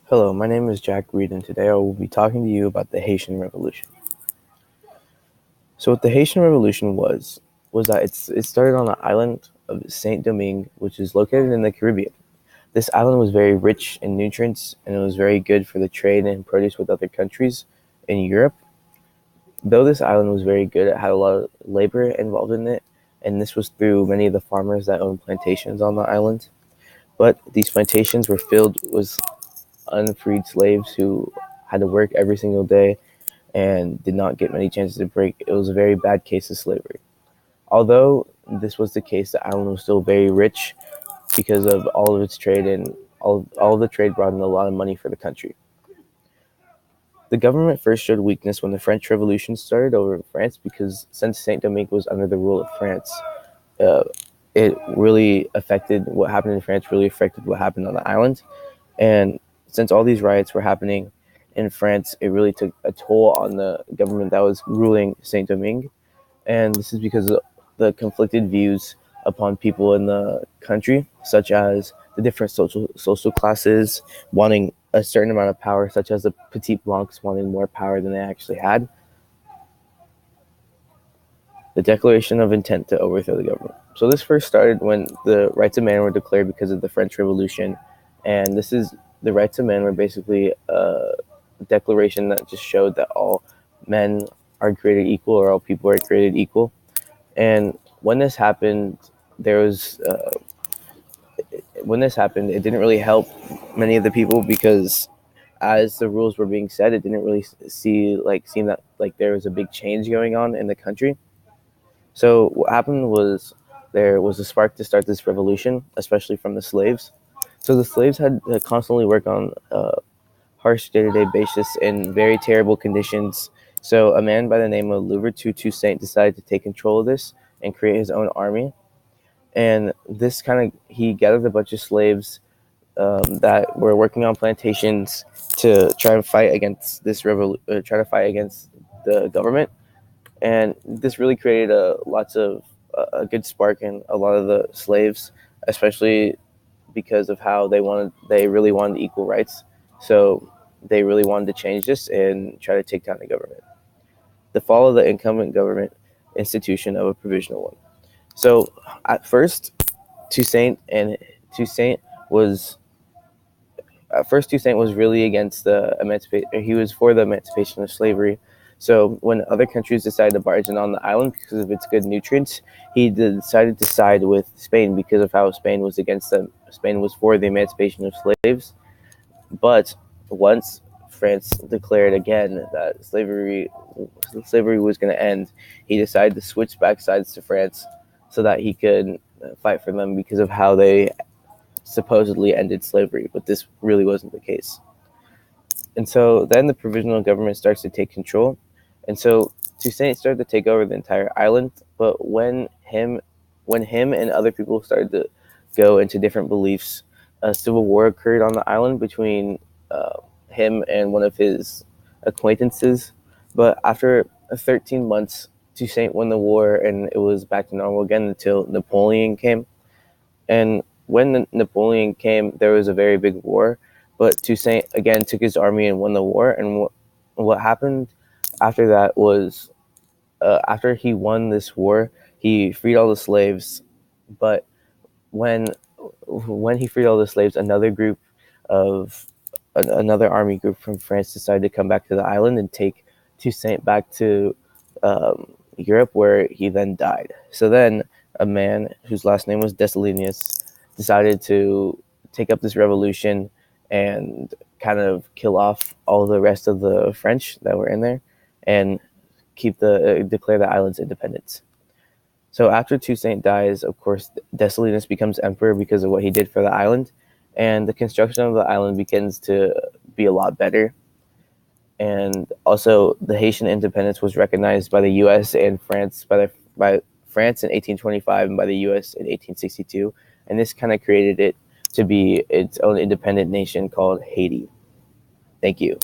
Hello, my name is Jack Reed, and today I will be talking to you about the Haitian Revolution. So, what the Haitian Revolution was that it started on the island of Saint Domingue, which is located in the Caribbean. This island was very rich in nutrients, and it was very good for the trade and produce with other countries in Europe. Though this island was very good, it had a lot of labor involved in it, and this was through many of the farmers that owned plantations on the island. But these plantations were filled with unfreed slaves who had to work every single day and did not get many chances to break. It was a very bad case of slavery. Although this was the case, the island was still very rich because of all of its trade, and all of the trade brought in a lot of money for the country. The government first showed weakness when the French Revolution started over France, because since Saint Domingue was under the rule of France, uh, it really affected what happened in France, really affected what happened on the island. And since all these riots were happening in France, it really took a toll on the government that was ruling Saint Domingue. And this is because of the conflicted views upon people in the country, such as the different social classes wanting a certain amount of power, such as the Petit Blancs wanting more power than they actually had. The Declaration of Intent to overthrow the government. So this first started when the rights of man were declared because of the French Revolution, and this is the rights of man were basically a declaration that just showed that all men are created equal, or all people are created equal. And when this happened, there was when this happened, it didn't really help many of the people, because as the rules were being set, it didn't really seem that like there was a big change going on in the country. So what happened was there was a spark to start this revolution, especially from the slaves. So the slaves had to constantly work on harsh day-to-day basis in very terrible conditions. So a man by the name of Louverture Toussaint decided to take control of this and create his own army. And this he gathered a bunch of slaves that were working on plantations to try and fight against try to fight against the government. And this really created a good spark in a lot of the slaves, especially because of how they really wanted equal rights. So they really wanted to change this and try to take down the government. The fall of the incumbent government institution of a provisional one. So at first, Toussaint was really against the emancipation. He was for the emancipation of slavery. So when other countries decided to barge in on the island because of its good nutrients, he decided to side with Spain because of how Spain was against them. Spain was for the emancipation of slaves. But once France declared again that slavery was going to end, he decided to switch back sides to France so that he could fight for them because of how they supposedly ended slavery. But this really wasn't the case. And so then the provisional government starts to take control. And so Toussaint started to take over the entire island. But when him and other people started to go into different beliefs, a civil war occurred on the island between him and one of his acquaintances. But after 13 months, Toussaint won the war, and it was back to normal again until Napoleon came. And when Napoleon came, there was a very big war. But Toussaint again took his army and won the war. And what happened after that was, after he won this war, he freed all the slaves. But when he freed all the slaves, another army group from France decided to come back to the island and take Toussaint back to Europe, where he then died. So then a man whose last name was Dessalines decided to take up this revolution and kind of kill off all the rest of the French that were in there and declare the island's independence. So after Toussaint dies, of course, Dessalines becomes emperor because of what he did for the island, and the construction of the island begins to be a lot better. And also, the Haitian independence was recognized by the U.S. and France by France in 1825 and by the U.S. in 1862, and this kind of created it to be its own independent nation called Haiti. Thank you.